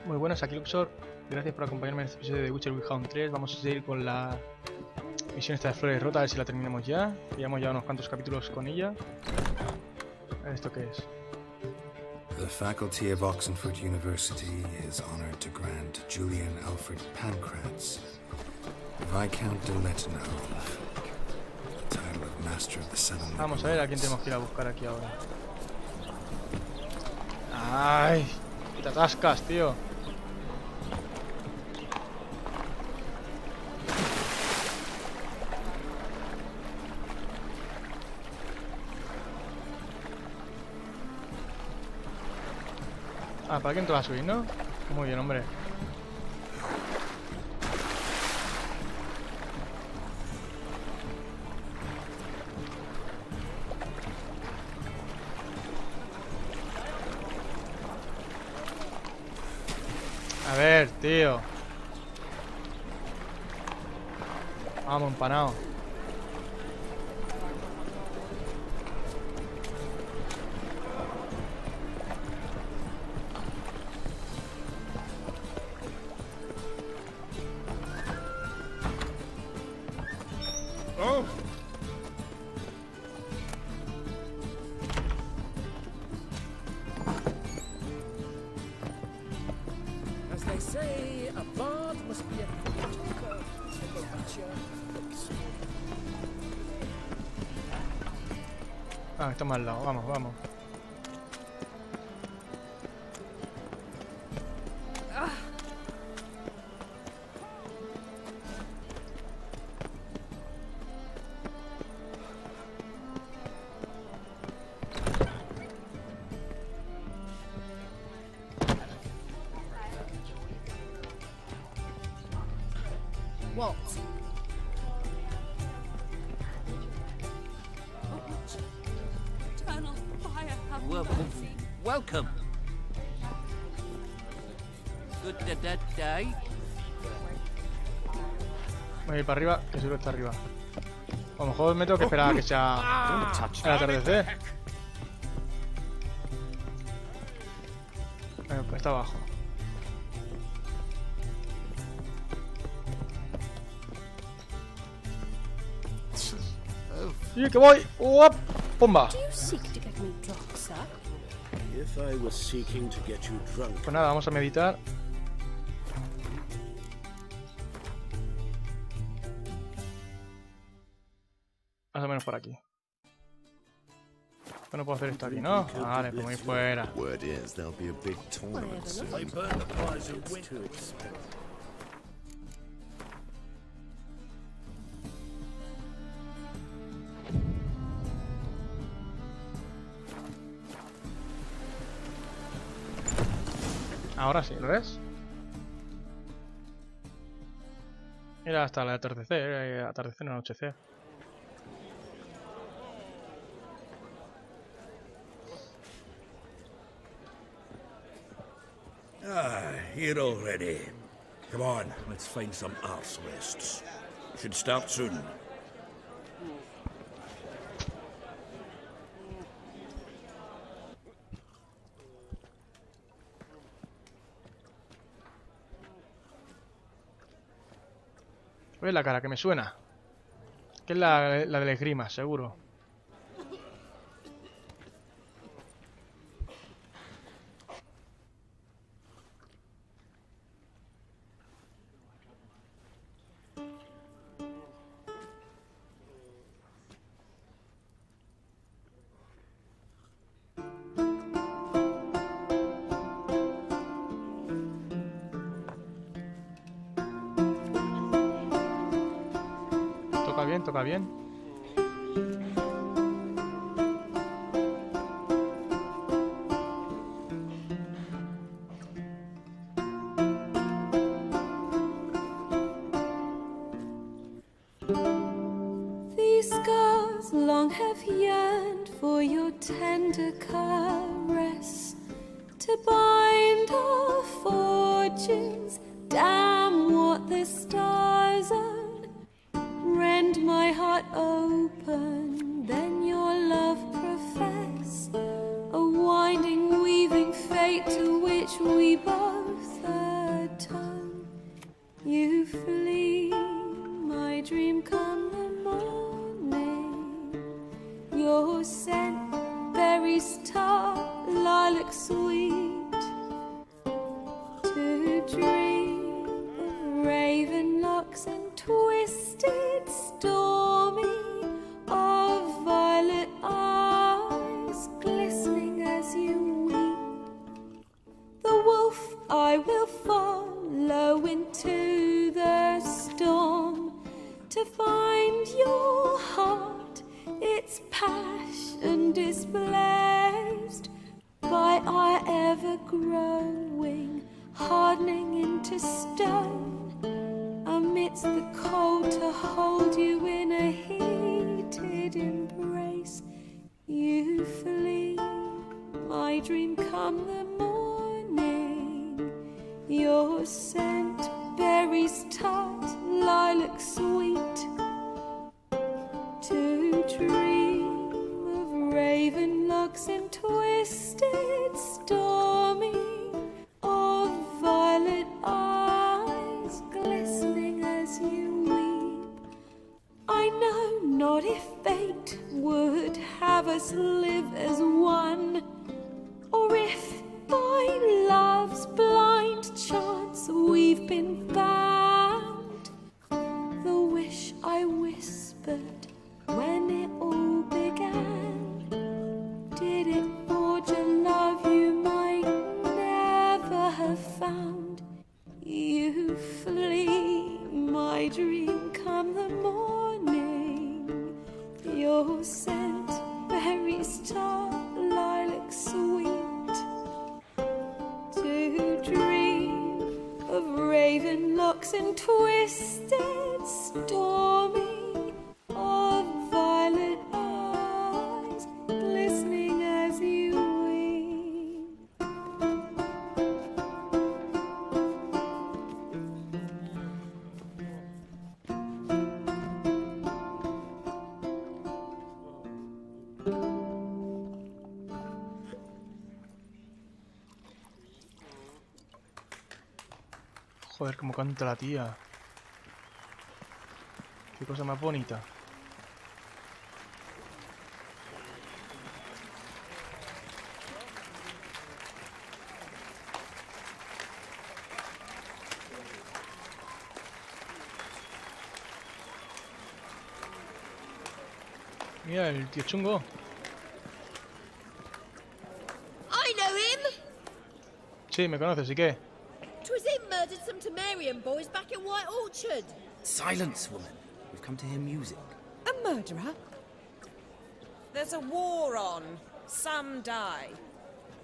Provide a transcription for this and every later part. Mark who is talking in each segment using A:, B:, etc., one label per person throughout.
A: Muy buenas, aquí Luxor. Gracias por acompañarme en este episodio de Witcher Wild 3. Vamos a seguir con la misión esta de flores rotas, a ver si la terminamos ya. Llevamos ya unos cuantos capítulos con ella. A ver esto qué es.
B: The faculty of Oxford University is honored to grant Julian Alfred Pancratz, Viscount de Lettenhove, the title of Master of the Seven.
A: Vamos a ver a quién tenemos que ir a buscar aquí ahora. ¡Ay! ¡Que te atascas, tío! Ah, ¿para quién te vas a subir, no? Muy bien, hombre. A ver, tío. Vamos, empanado.
C: Oh. As they say, a bard must be a talker.
A: Ah, estamos al lado. Vamos, vamos.
C: What?
D: Eternal fire have
E: Welcome.
D: mercy.
E: Welcome. Good day.
A: Voy a ir para arriba, que seguro está arriba. A lo mejor me tengo que esperar a que sea el atardecer. Bueno, pues está abajo. ¡Sí, que voy! ¡Uap! ¡Pumba!
D: Do you seek to get me drunk, sir?
F: If I was seeking to get you drunk,
A: Pues nada, vamos a meditar. Más o menos por aquí. No puedo hacer esto aquí, ¿no? Vale, pues voy fuera.
F: word is there'll be a big tournament soon.
C: They burn the prize of
F: It's
C: win.
F: too expensive.
A: Ahora sí, ¿lo ves? Era hasta el atardecer, atardecer, no anochecer.
G: Ah, here already. Come on, let's find some arse rests. Should start soon.
A: ¿Ves la cara que me suena? Que es la del esgrima, seguro. Toca bien.
D: These scars long have yearned for your tender caress, to bind our fortunes. Damn what the stars are. Rend my heart open, then your love profess. A winding, weaving fate to which which we both atone. You flee, my dream come the morning. Your scent, berries tart, lilac sweet. To dream of raven locks and twisted stormy, of violet eyes glistening as you weep. The wolf I will follow into the storm, to find your heart, its passion displaced by our ever-growing, hardening into stone, amidst the cold to hold you in a heated embrace. You flee, my dream come the morning. Your scent, berries tart, lilac sweet. To dream of raven locks and twisted stormy, of violet eyes glistening as you weep. I know not if fate would have us live as one, or if by love's blind chance we've been bound. The wish I whispered when it all began, did it forge a love you might never have found? You flee, my dream come the morning. Your scent, berries tart, lilac sweet. To dream of raven locks and twisted stormy, of violet eyes glistening as you weep.
A: Joder, como canta la tía. Qué cosa más bonita. Mira, el tío chungo.
H: I know him!
A: Sí, me conoces, ¿y qué?
H: 'Twas him murdered some Temerian boys back in White Orchard.
I: Silence, woman. We've come to hear music.
J: A murderer? There's a war on. Some die.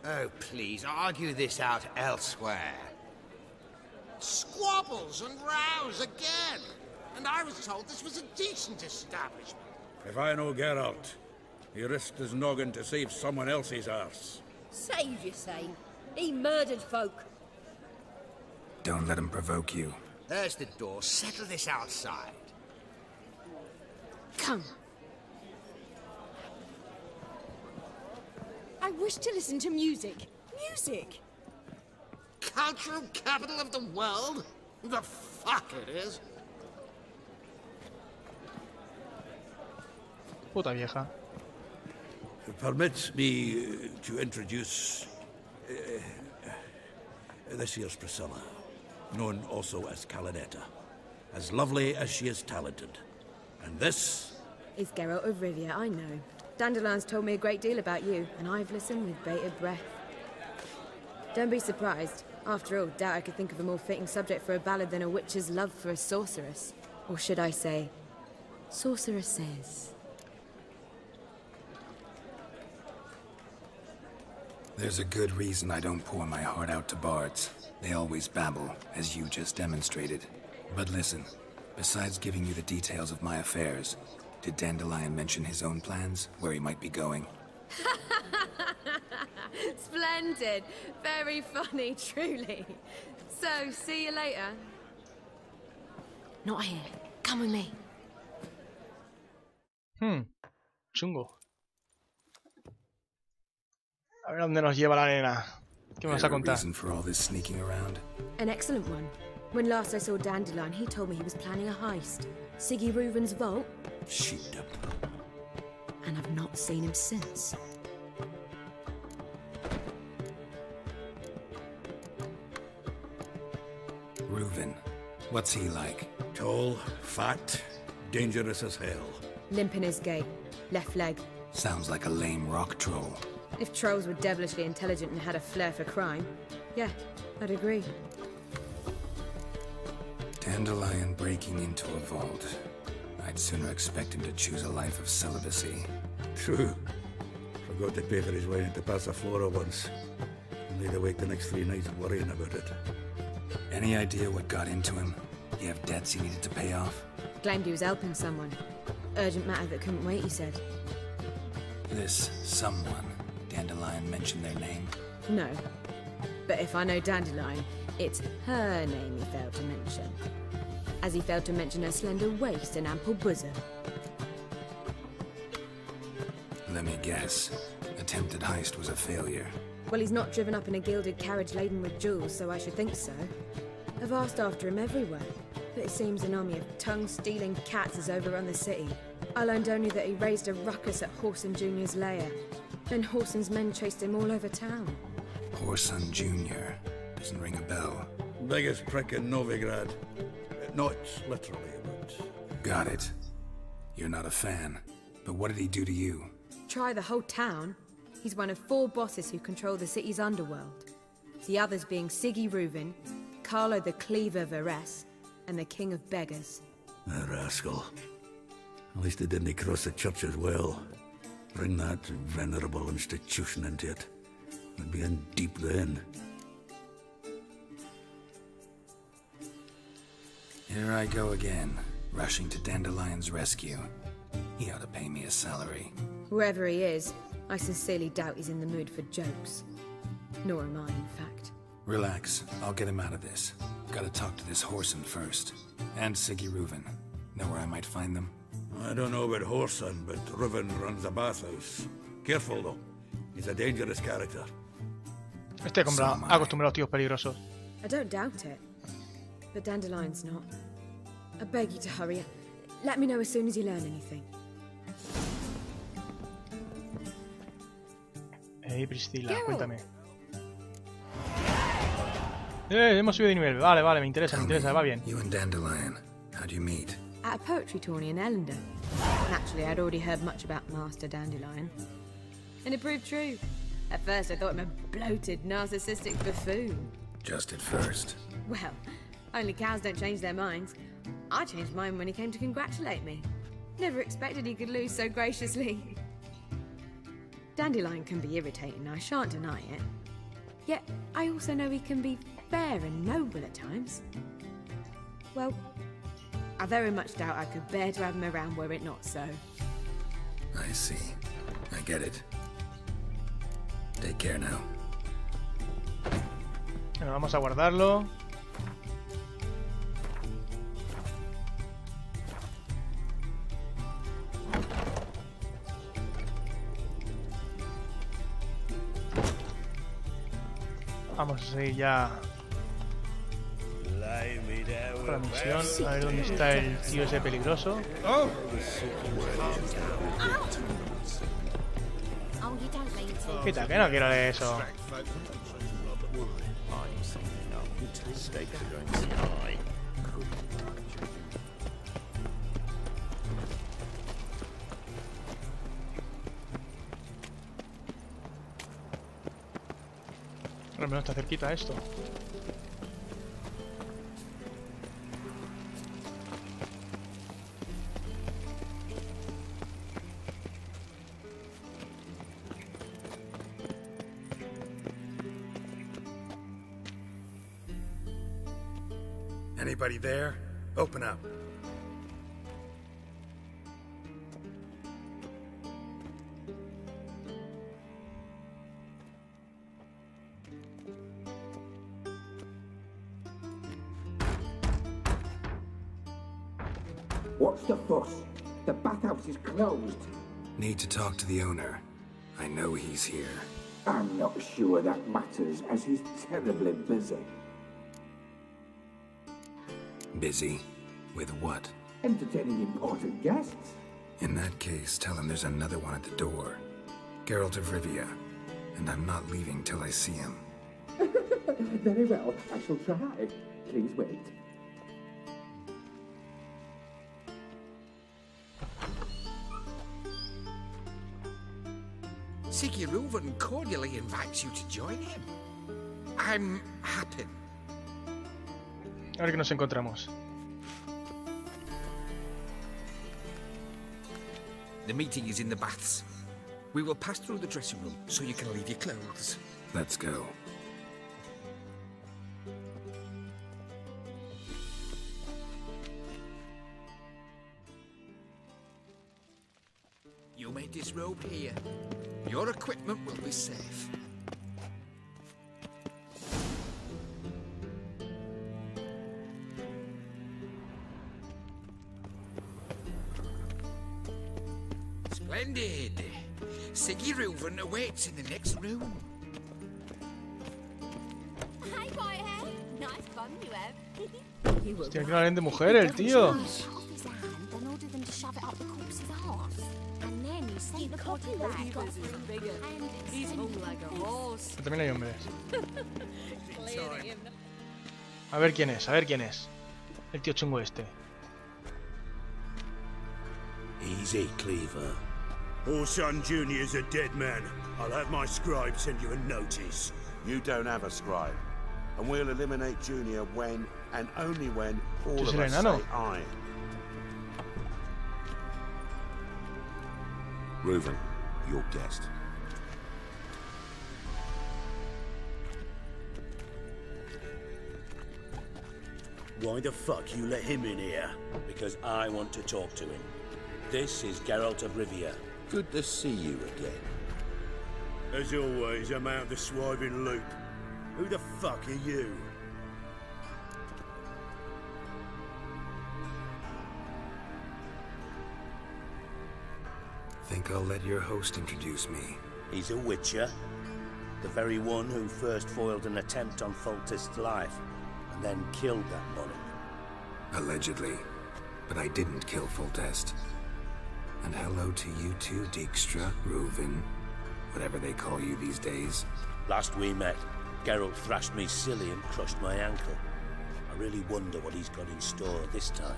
K: Oh, please, argue this out elsewhere.
F: Squabbles and rows again. And I was told this was a decent establishment.
G: If I know Geralt, he risked his noggin to save someone else's arse.
H: Save, you say? He murdered folk.
B: Don't let him provoke you.
K: There's the door. Settle this outside.
J: Come. I wish to listen to music. Music!
F: Cultural capital of the world? The fuck it is.
A: Puta vieja.
G: Permit me to introduce... this here's Priscilla, known also as Calinetta. As lovely as she is talented. And this...
L: Is Geralt of Rivia, I know. Dandelion's told me a great deal about you, and I've listened with bated breath. Don't be surprised. After all, doubt I could think of a more fitting subject for a ballad than a witch's love for a sorceress. Or should I say, sorceresses.
B: There's a good reason I don't pour my heart out to bards. They always babble, as you just demonstrated. But listen, besides giving you the details of my affairs, did Dandelion mention his own plans, where he might be going?
L: Splendid. Very funny, truly. So, see you later. Not here. Come with me.
A: Chungo. A ver dónde nos lleva la nena. ¿Qué me vas a contar?
B: Reason for all this sneaking around?
L: An excellent one. When last I saw Dandelion, he told me he was planning a heist. Siggy Reuven's vault.
G: Sheeped up.
L: And I've not seen him since.
B: Reuven. What's he like?
G: Tall, fat, dangerous as hell.
L: Limp in his gait. Left leg.
B: Sounds like a lame rock troll.
L: If trolls were devilishly intelligent and had a flair for crime, yeah, I'd agree.
B: Dandelion breaking into a vault. I'd sooner expect him to choose a life of celibacy.
G: True. Forgot to pay for his way into Passaflora once. And laid awake the next 3 nights worrying about it.
B: Any idea what got into him? You have debts he needed to pay off?
L: Claimed he was helping someone. Urgent matter that couldn't wait, he said.
B: This someone, Dandelion mentioned their name?
L: No. But if I know Dandelion, it's her name he failed to mention. As he failed to mention her slender waist and ample bosom.
B: Let me guess. Attempted heist was a failure.
L: Well, he's not driven up in a gilded carriage laden with jewels, so I should think so. I've asked after him everywhere, but it seems an army of tongue-stealing cats has overrun the city. I learned only that he raised a ruckus at Whoreson Jr.'s lair. Then Whoreson's men chased him all over town.
B: Whoreson Jr. Doesn't ring a bell.
G: Biggest prick in Novigrad. Not literally, but...
B: Got it. You're not a fan. But what did he do to you?
L: Try the whole town. He's one of 4 bosses who control the city's underworld. The others being Siggy Reuven, Carlo the Cleaver Varese, and the King of Beggars.
G: A rascal. At least he didn't cross the church as well. Bring that venerable institution into it. I'd be in deep then.
B: Here I go again, rushing to Dandelion's rescue. He ought to pay me a salary.
L: Wherever he is, I sincerely doubt he's in the mood for jokes. Nor am I, in fact.
B: Relax, I'll get him out of this. Gotta talk to this Whoreson first. And Siggy Reuven. Know where I might find them?
G: I don't know about Whoreson, but Reuven runs a bathhouse. Careful, though. He's a dangerous character.
A: Estoy acostumbrado a los tíos peligrosos.
L: I don't doubt it. But Dandelion's not. I beg you to hurry. Let me know as soon as you learn anything.
A: Hey, Priscila, cuéntame. Hemos subido de nivel. Vale, vale, me interesa, va bien.
B: You and Dandelion, how'd you meet?
L: At a poetry tourney in Ellendon. Naturally, I'd already heard much about Master Dandelion. And it proved true. At first, I thought him a bloated, narcissistic buffoon.
B: Just at first.
L: Well, only cows don't change their minds. I changed mine when he came to congratulate me. Never expected he could lose so graciously. Dandelion can be irritating, I shan't deny it. Yet, I also know he can be fair and noble at times. Well, I very much doubt I could bear to have him around were it not so.
B: I see. I get it. Take care now.
A: Bueno, vamos a guardarlo. Vamos a seguir ya con la misión. A ver dónde está el tío ese peligroso. Quita, que no quiero leer eso. Al menos está cerquita esto.
B: Anybody there? Open up.
M: What's the fuss? The bathhouse is closed.
B: Need to talk to the owner. I know he's here.
M: I'm not sure that matters, as he's terribly busy.
B: Busy? With what?
M: Entertaining important guests.
B: In that case, tell him there's another one at the door. Geralt of Rivia. And I'm not leaving till I see him.
M: Very well, I shall try. Please wait.
F: Síguenos cordially invites you to join him. I'm happy.
A: A ver qué nos encontramos.
F: The meeting is in the baths. We will pass through the dressing room so you can leave your clothes.
B: Let's go.
F: You may disrobe here. Your equipment will be safe. Splendid. Síguenos awaits in the next room.
H: Hey, Whitehead. Nice bum you have.
A: Hostia, que valen de mujer el tío. Pero también hay hombres. A ver quién es, a ver quién es. El tío chungo este.
N: Easy, Cleaver. Orson Jr.'s a dead man. I'll have my scribe send you a notice.
O: You don't have a scribe. And we'll eliminate Junior when, and only when, all of us say aye. Reuven, your guest.
N: Why the fuck you let him in here?
P: Because I want to talk to him. This is Geralt of Rivia.
O: Good to see you again.
N: As always, I'm out the swiving loop. Who the fuck are you?
B: Think I'll let your host introduce me.
P: He's a witcher. The very one who first foiled an attempt on Foltest's life, and then killed that monarch.
B: Allegedly. But I didn't kill Foltest. And hello to you too, Dijkstra, Reuven, whatever they call you these days.
P: Last we met, Geralt thrashed me silly and crushed my ankle. I really wonder what he's got in store this time.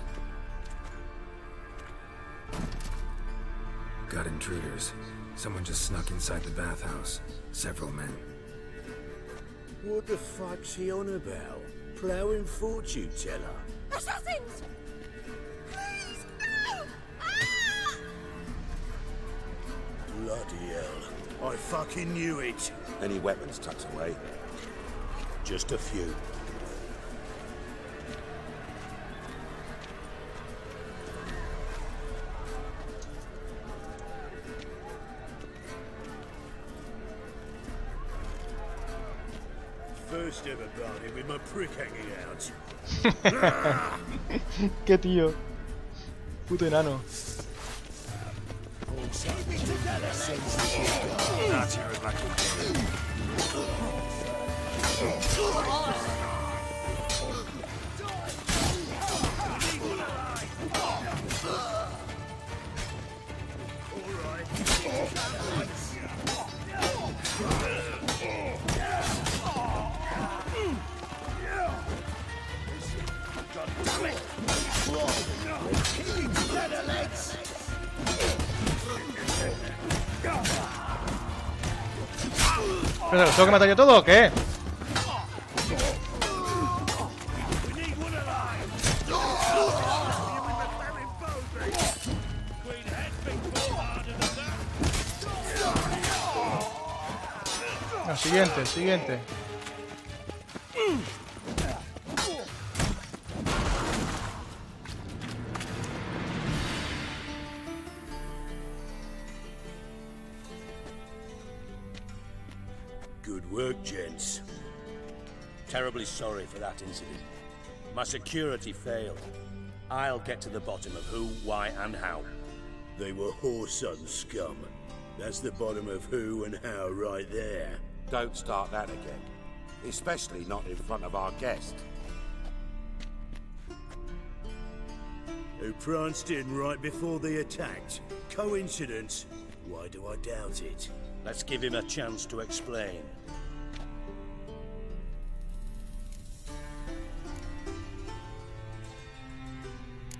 B: Got intruders. Someone just snuck inside the bathhouse. Several men.
N: What the fuck's he on about? Plowing fortune teller?
H: Assassins! Please, no!
N: Bloody hell. I fucking knew it.
O: Any weapons tucked away?
P: Just a few.
N: First ever party with my prick hanging out.
A: Qué tío. Puto enano. ¿Pero los tengo que matar yo todo o qué? No, siguiente, siguiente.
N: Good work, gents.
P: Terribly sorry for that incident. My security failed. I'll get to the bottom of who, why, and how.
N: They were whoreson scum. That's the bottom of who and how right there.
O: Don't start that again. Especially not in front of our guest.
N: Who pranced in right before they attacked. Coincidence? Why do I doubt it?
P: Let's give him a chance to explain.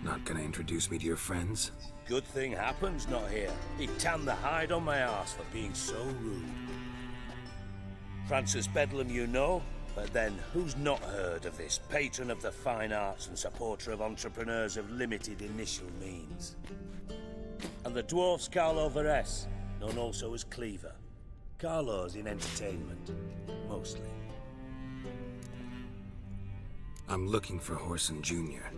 B: Not gonna introduce me to your friends?
P: Good thing Happen's not here. He'd tan the hide on my ass for being so rude. Francis Bedlam you know, but then who's not heard of this patron of the fine arts and supporter of entrepreneurs of limited initial means? And the dwarf's Carlo Varese, known also as Cleaver. Carlo's in entertainment, mostly.
B: I'm looking for Horson Jr.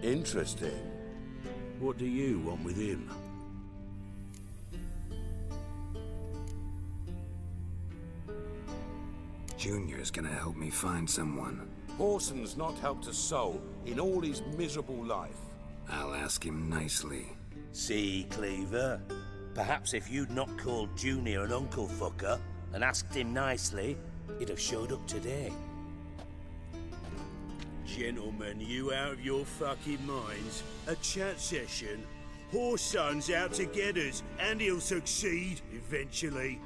O: Interesting.
N: What do you want with him?
B: Junior's gonna help me find someone.
O: Horson's not helped a soul in all his miserable life.
B: I'll ask him nicely.
P: See, Cleaver? Perhaps if you'd not called Junior an uncle fucker and asked him nicely, he'd have showed up today.
N: Gentlemen, you out of your fucking minds? A chat session? Horson's out to get us, and he'll succeed, eventually.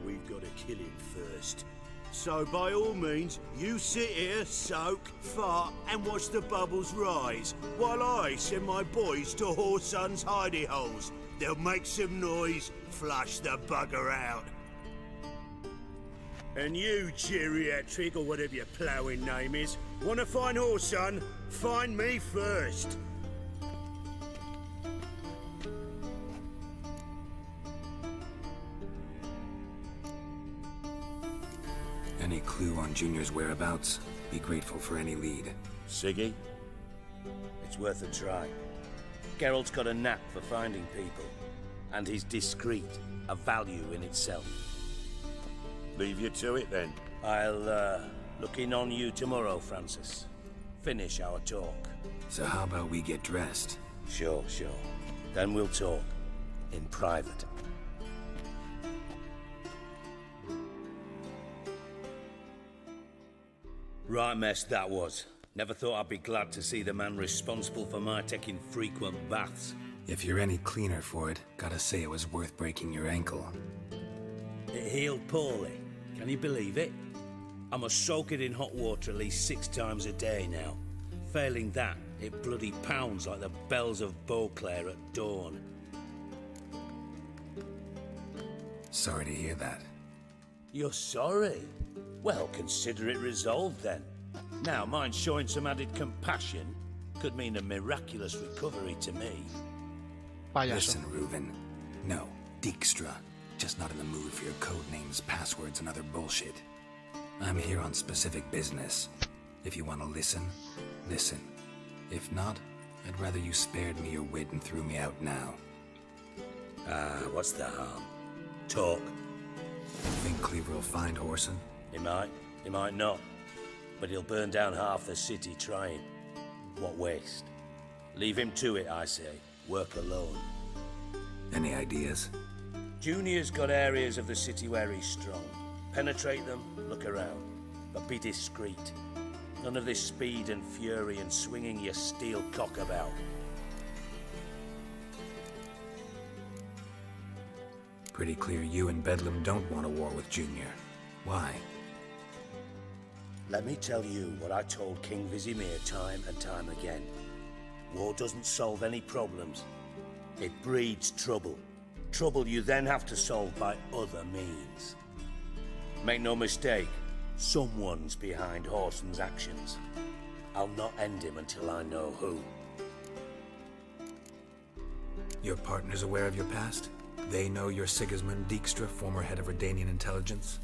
N: We've got to kill him first. So by all means, you sit here, soak, fart, and watch the bubbles rise, while I send my boys to Horson's hidey holes. They'll make some noise, flush the bugger out. And you, geriatric, or whatever your ploughing name is, want to find Horson? Find me first.
B: Any clue on Junior's whereabouts? Be grateful for any lead.
P: Siggy? It's worth a try. Geralt's got a knack for finding people. And he's discreet, a value in itself.
O: Leave you to it, then.
P: I'll, look in on you tomorrow, Francis. Finish our talk.
B: So how about we get dressed?
P: Sure. Then we'll talk. In private. Right mess that was. Never thought I'd be glad to see the man responsible for my taking frequent baths.
B: If you're any cleaner for it, gotta say it was worth breaking your ankle.
P: It healed poorly. Can you believe it? I must soak it in hot water at least 6 times a day now. Failing that, it bloody pounds like the bells of Beauclair at dawn.
B: Sorry to hear that.
P: You're sorry? Well, consider it resolved then. Now, mind showing some added compassion could mean a miraculous recovery to me.
B: Listen, Reuven. No, Dijkstra. Just not in the mood for your code names, passwords, and other bullshit. I'm here on specific business. If you want to listen, listen. If not, I'd rather you spared me your wit and threw me out now.
P: What's the harm? Talk.
B: Think Cleaver will find Horson?
P: He might not. But he'll burn down half the city trying. What waste. Leave him to it, I say. Work alone.
B: Any ideas?
P: Junior's got areas of the city where he's strong. Penetrate them, look around. But be discreet. None of this speed and fury and swinging your steel cock about.
B: Pretty clear you and Bedlam don't want a war with Junior. Why?
P: Let me tell you what I told King Vizimir time and time again. War doesn't solve any problems. It breeds trouble. Trouble you then have to solve by other means. Make no mistake, someone's behind Horson's actions. I'll not end him until I know who.
B: Your partner's aware of your past? They know you're Sigismund Dijkstra, former head of Redanian intelligence?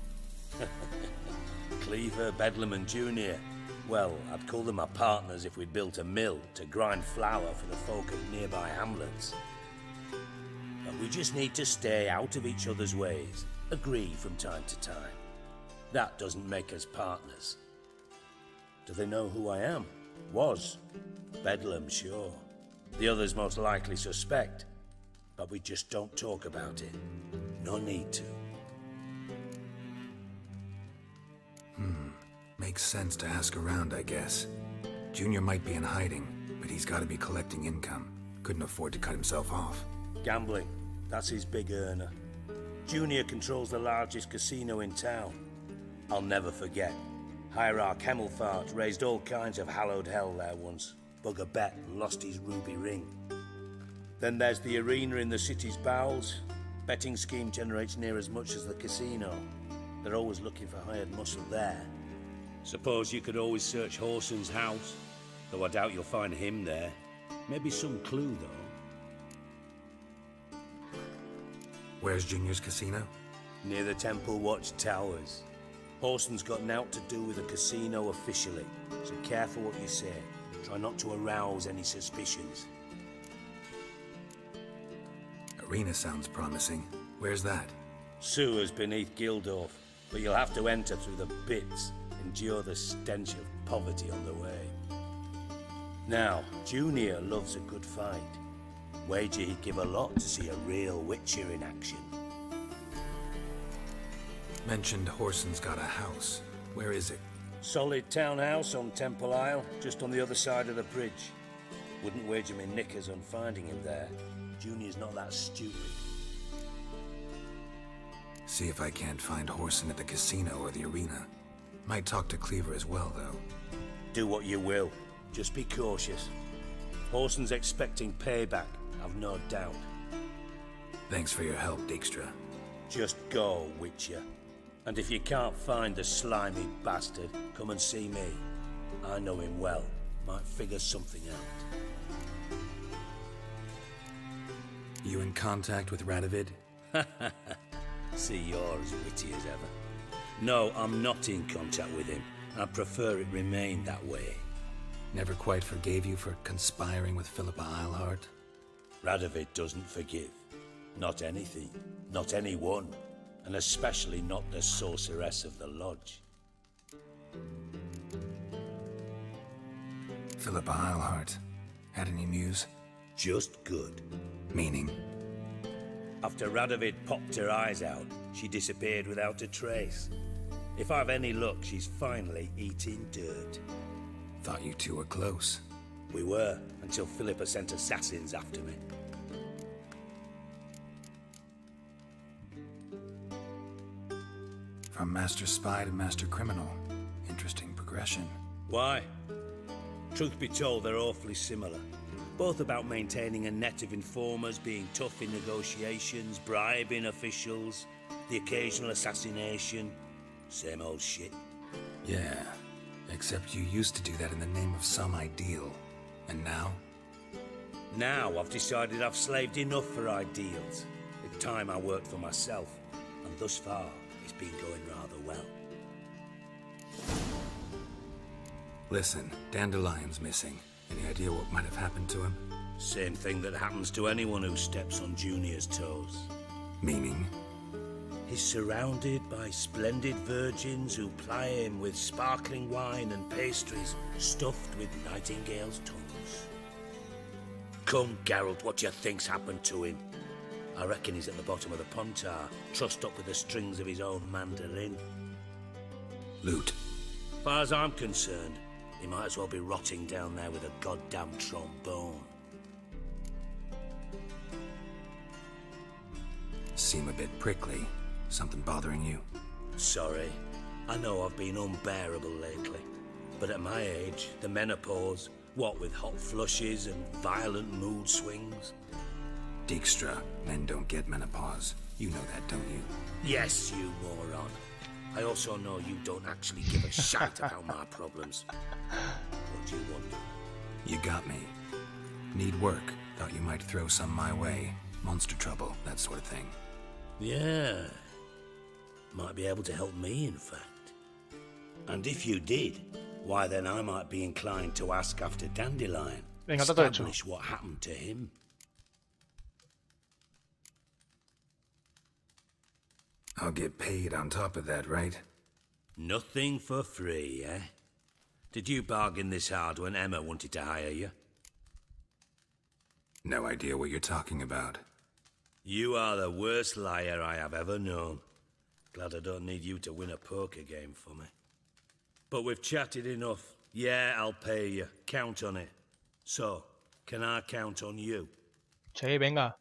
P: Cleaver, Bedlam and Junior. Well, I'd call them my partners if we'd built a mill to grind flour for the folk of nearby hamlets. But we just need to stay out of each other's ways, agree from time to time. That doesn't make us partners. Do they know who I am? Was. Bedlam, sure. The others most likely suspect. But we just don't talk about it. No need to.
B: Makes sense to ask around, I guess. Junior might be in hiding, but he's got to be collecting income. Couldn't afford to cut himself off.
P: Gambling. That's his big earner. Junior controls the largest casino in town. I'll never forget. Hierarch Hemmelfart raised all kinds of hallowed hell there once. Bugger bet lost his ruby ring. Then there's the arena in the city's bowels. Betting scheme generates near as much as the casino. They're always looking for hired muscle there. Suppose you could always search Horson's house, though I doubt you'll find him there. Maybe some clue, though.
B: Where's Junior's casino?
P: Near the Temple Watch Towers. Horson's got nought to do with the casino officially, so careful what you say. Try not to arouse any suspicions.
B: Arena sounds promising. Where's that?
P: Sewers beneath Gildorf, but you'll have to enter through the pits, endure the stench of poverty on the way. Now, Junior loves a good fight. Wager he'd give a lot to see a real Witcher in action.
B: Mentioned Horson's got a house. Where is it?
P: Solid townhouse on Temple Isle, just on the other side of the bridge. Wouldn't wager me knickers on finding him there. Junior's not that stupid.
B: See if I can't find Horson at the casino or the arena. Might talk to Cleaver as well, though.
P: Do what you will. Just be cautious. Horson's expecting payback, I've no doubt.
B: Thanks for your help, Dijkstra.
P: Just go, Witcher. And if you can't find the slimy bastard, come and see me. I know him well. Might figure something out.
B: You in contact with Radovid?
P: See, you're as witty as ever. No, I'm not in contact with him. I prefer it remain that way.
B: Never quite forgave you for conspiring with Philippa Eilhart?
P: Radovid doesn't forgive. Not anything. Not anyone. And especially not the sorceress of the lodge.
B: Philippa Eilhart. Had any news?
P: Just good.
B: Meaning?
P: After Radovid popped her eyes out, she disappeared without a trace. If I've any luck, she's finally eating dirt.
B: Thought you two were close.
P: We were, until Philippa sent assassins after me.
B: From master spy to master criminal. Interesting progression.
P: Why? Truth be told, they're awfully similar. Both about maintaining a net of informers, being tough in negotiations, bribing officials, the occasional assassination. Same old shit.
B: Yeah, except you used to do that in the name of some ideal. And now?
P: Now I've decided I've slaved enough for ideals. It's time I worked for myself, and thus far it's been going rather well.
B: Listen, Dandelion's missing. Any idea what might have happened to him?
P: Same thing that happens to anyone who steps on Junior's toes.
B: Meaning?
P: He's surrounded by splendid virgins who ply him with sparkling wine and pastries stuffed with nightingales' tongues. Come, Geralt, what do you think's happened to him? I reckon he's at the bottom of the Pontar, trussed up with the strings of his own mandolin.
B: Loot.
P: As far as I'm concerned, he might as well be rotting down there with a goddamn trombone.
B: Seem a bit prickly. Something bothering you?
P: Sorry. I know I've been unbearable lately. But at my age, the menopause, what with hot flushes and violent mood swings.
B: Dijkstra, men don't get menopause. You know that, don't you?
P: Yes, you moron. I also know you don't actually give a shite about my problems. What do you want?
B: You got me. Need work. Thought you might throw some my way. Monster trouble, that sort of thing.
P: Yeah. Might be able to help me, in fact. And if you did, why then I might be inclined to ask after Dandelion. Establish what happened to him.
B: I'll get paid on top of that, right?
P: Nothing for free, eh? Did you bargain this hard when Emma wanted to hire you?
B: No idea what you're talking about.
P: You are the worst liar I have ever known. Glad I don't need you to win a poker game for me. But we've chatted enough. Yeah, I'll pay you. Count on it. So, can I count on you?
A: Sí, venga.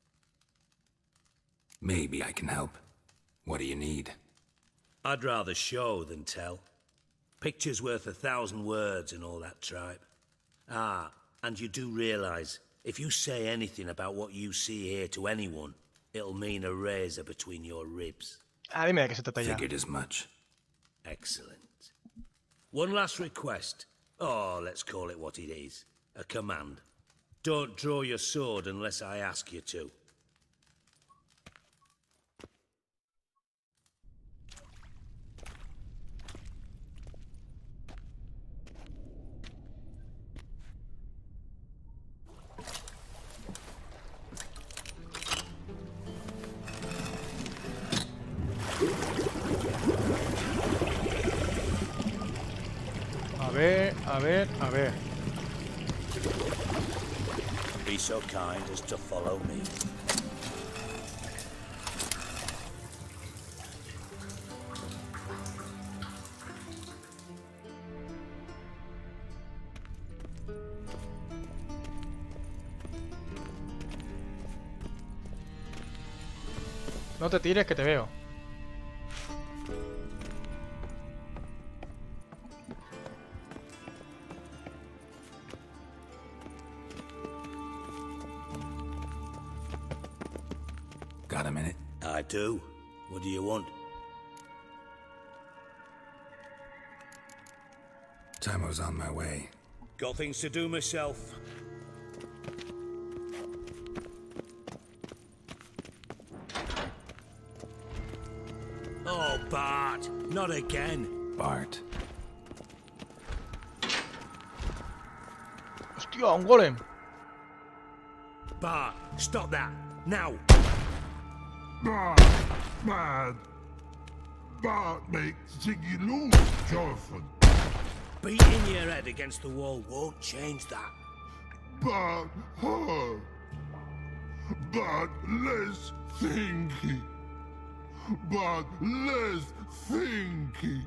B: Maybe I can help. What do you need?
P: I'd rather show than tell. Picture's worth 1,000 words and all that tripe. Ah, and you do realise, if you say anything about what you see here to anyone, it'll mean a razor between your ribs.
A: Ah, dime de qué se trata ya.
B: Figured as much.
P: Excellent. One last request. Oh, let's call it what it is. A command. Don't draw your sword unless I ask you to.
A: A ver.
P: Be so kind as to follow me.
A: No te tires que te veo.
B: Got a minute?
P: I do. What do you want?
B: Time was on my way.
P: Got things to do myself. Oh, Bart, not again.
B: Bart.
A: Hostia, un golem.
P: Bart, stop that, now.
Q: Bad. Bart makes Ziggy lose, Jonathan.
P: Beating your head against the wall won't change that.
Q: But her. But less thinky. But less thinky.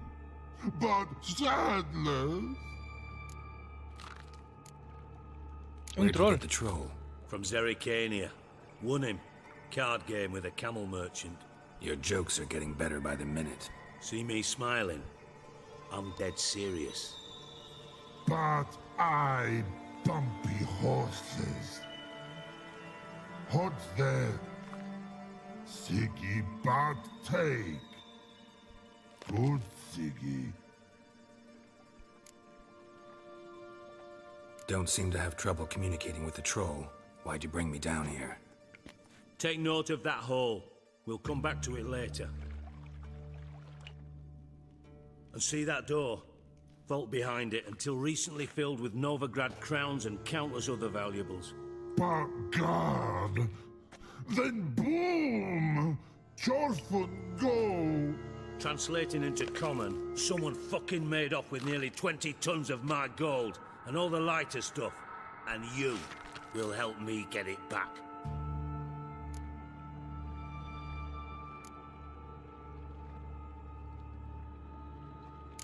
Q: But sadness.
B: Where'd you get the troll?
P: From Zerrikania. Won him. Card game with a camel merchant.
B: Your jokes are getting better by the minute.
P: See me smiling? I'm dead serious.
Q: But I bumpy horses. What's there? Siggy but take. Good Siggy.
B: Don't seem to have trouble communicating with the troll. Why'd you bring me down here?
P: Take note of that hole. We'll come back to it later. And see that door? Vault behind it, until recently filled with Novigrad crowns and countless other valuables.
Q: But God! Then boom! Jorfun go!
P: Translating into common, someone fucking made off with nearly 20 tons of my gold, and all the lighter stuff. And you will help me get it back.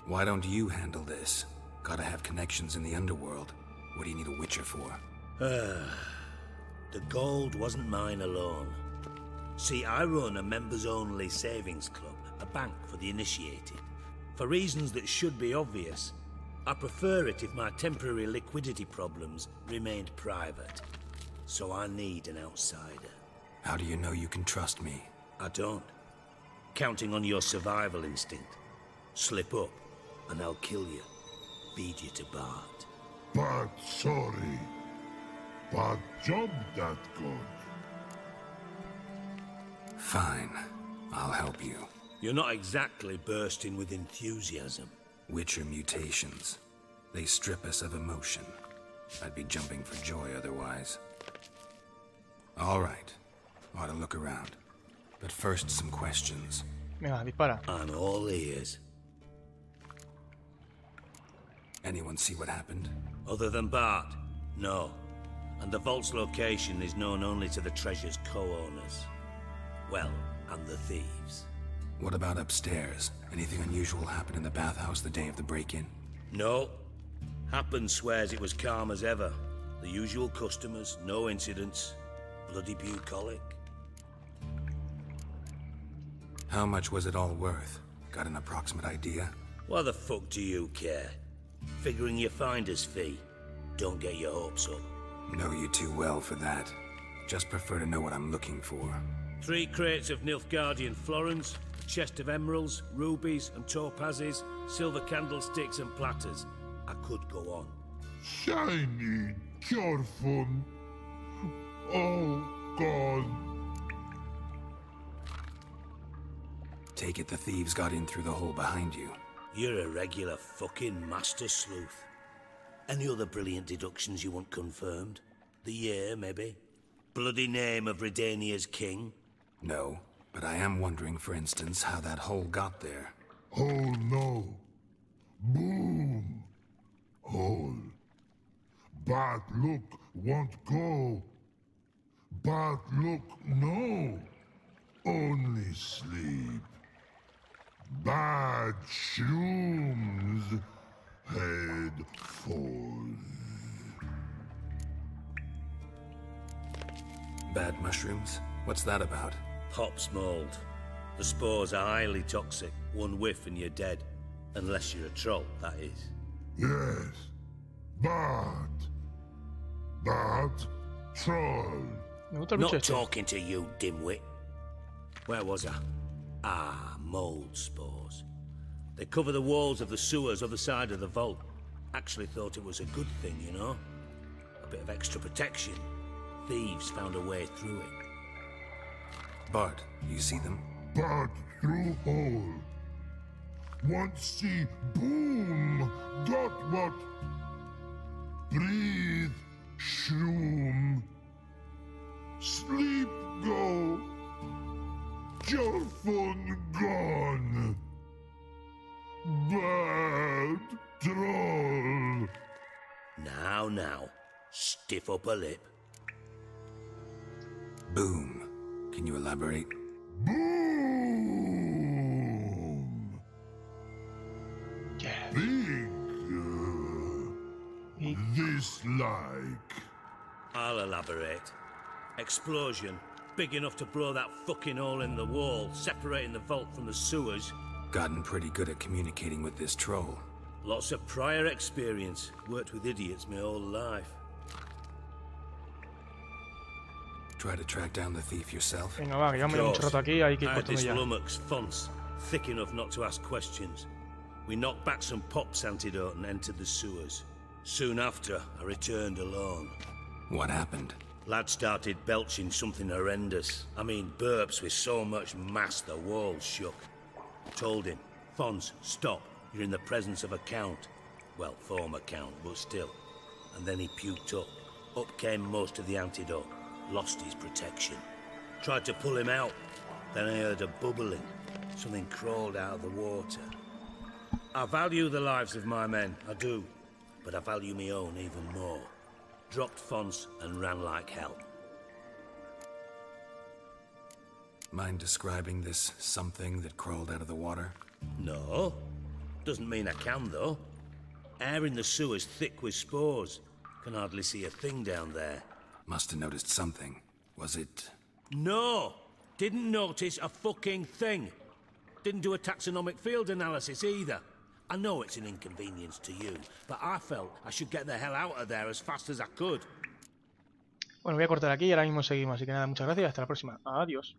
B: Why don't you handle this? Gotta have connections in the underworld. What do you need a witcher for?
P: The gold wasn't mine alone. See, I run a members-only savings club, a bank for the initiated. For reasons that should be obvious, I prefer it if my temporary liquidity problems remained private. So I need an outsider.
B: How do you know you can trust me?
P: I don't. Counting on your survival instinct. Slip up, and I'll kill you. Feed you to Bart.
Q: But sorry. But job that good.
B: Fine. I'll help you.
P: You're not exactly bursting with enthusiasm.
B: Witcher mutations. They strip us of emotion. I'd be jumping for joy otherwise. All right. Ought to look around. But first, some questions.
A: Venga, dispara.
P: I'm all ears.
B: Anyone see what happened?
P: Other than Bart? No. And the vault's location is known only to the treasure's co-owners. Well, and the thieves.
B: What about upstairs? Anything unusual happen in the bathhouse the day of the break-in?
P: No. Happen swears it was calm as ever. The usual customers, no incidents. Bloody bucolic.
B: How much was it all worth? Got an approximate idea?
P: Why the fuck do you care? Figuring your finder's fee. Don't get your hopes up.
B: Know you too well for that. Just prefer to know what I'm looking for.
P: 3 crates of Nilfgaardian florins, a chest of emeralds, rubies and topazes, silver candlesticks and platters. I could go on.
Q: Shiny, careful. Oh, God.
B: Take it the thieves got in through the hole behind you.
P: You're a regular fucking master sleuth. Any other brilliant deductions you want confirmed? The year, maybe? Bloody name of Redania's king?
B: No, but I am wondering, for instance, how that hole got there.
Q: Hole, no. Boom. Hole. Bad look, won't go. Bad look, no. Only sleep. Bad shrooms. Head falls.
B: Bad mushrooms? What's that about?
P: Pop's mold. The spores are highly toxic. One whiff and you're dead. Unless you're a troll, that is.
Q: Yes. Bad. Bad troll.
P: Not talking to you, dimwit. Where was I? Ah, mold spores. They cover the walls of the sewers other side of the vault. Actually thought it was a good thing, you know? A bit of extra protection. Thieves found a way through it.
B: Bart, you see them?
Q: Bart through hole. Want see boom. Got what? Breathe. Shroom. Sleep go. Your phone gone. Bad troll.
P: Now. Stiff up a lip.
B: Boom. Can you elaborate?
Q: Boom.
A: Yeah.
Q: Big. This like.
P: I'll elaborate. Explosion. Big enough to blow that fucking hole in the wall, separating the vault from the sewers.
B: Gotten pretty good at communicating with this troll.
P: Lots of prior experience. Worked with idiots my whole life.
B: Try to track down the thief yourself?
A: Venga, va, que ya me llevo mucho rato aquí, hay que ir
P: I had
A: cortando
P: this
A: ya.
P: lummox, Fonce, thick enough not to ask questions. We knocked back some Pop's antidote and entered the sewers. Soon after, I returned alone.
B: What happened?
P: Lad started belching something horrendous. I mean, burps with so much mass the walls shook. Told him, Fonce, stop. You're in the presence of a count. Well, former count, but still. And then he puked up. Up came most of the antidote. Lost his protection. Tried to pull him out. Then I heard a bubbling. Something crawled out of the water. I value the lives of my men, I do. But I value my own even more. Dropped Fonce and ran like hell.
B: Mind describing this something that crawled out of the water?
P: No. Doesn't mean I can, though. Air in the sewer's thick with spores. Can hardly see a thing down there.
B: Must have noticed something. Was it...
P: No! Didn't notice a fucking thing. Didn't do a taxonomic field analysis either. I know it's an inconvenience to you, but I felt I should get the hell out of there as fast as I could.
A: Bueno, voy a cortar aquí y ahora mismo seguimos. Así que nada, muchas gracias. Hasta la próxima. Adiós.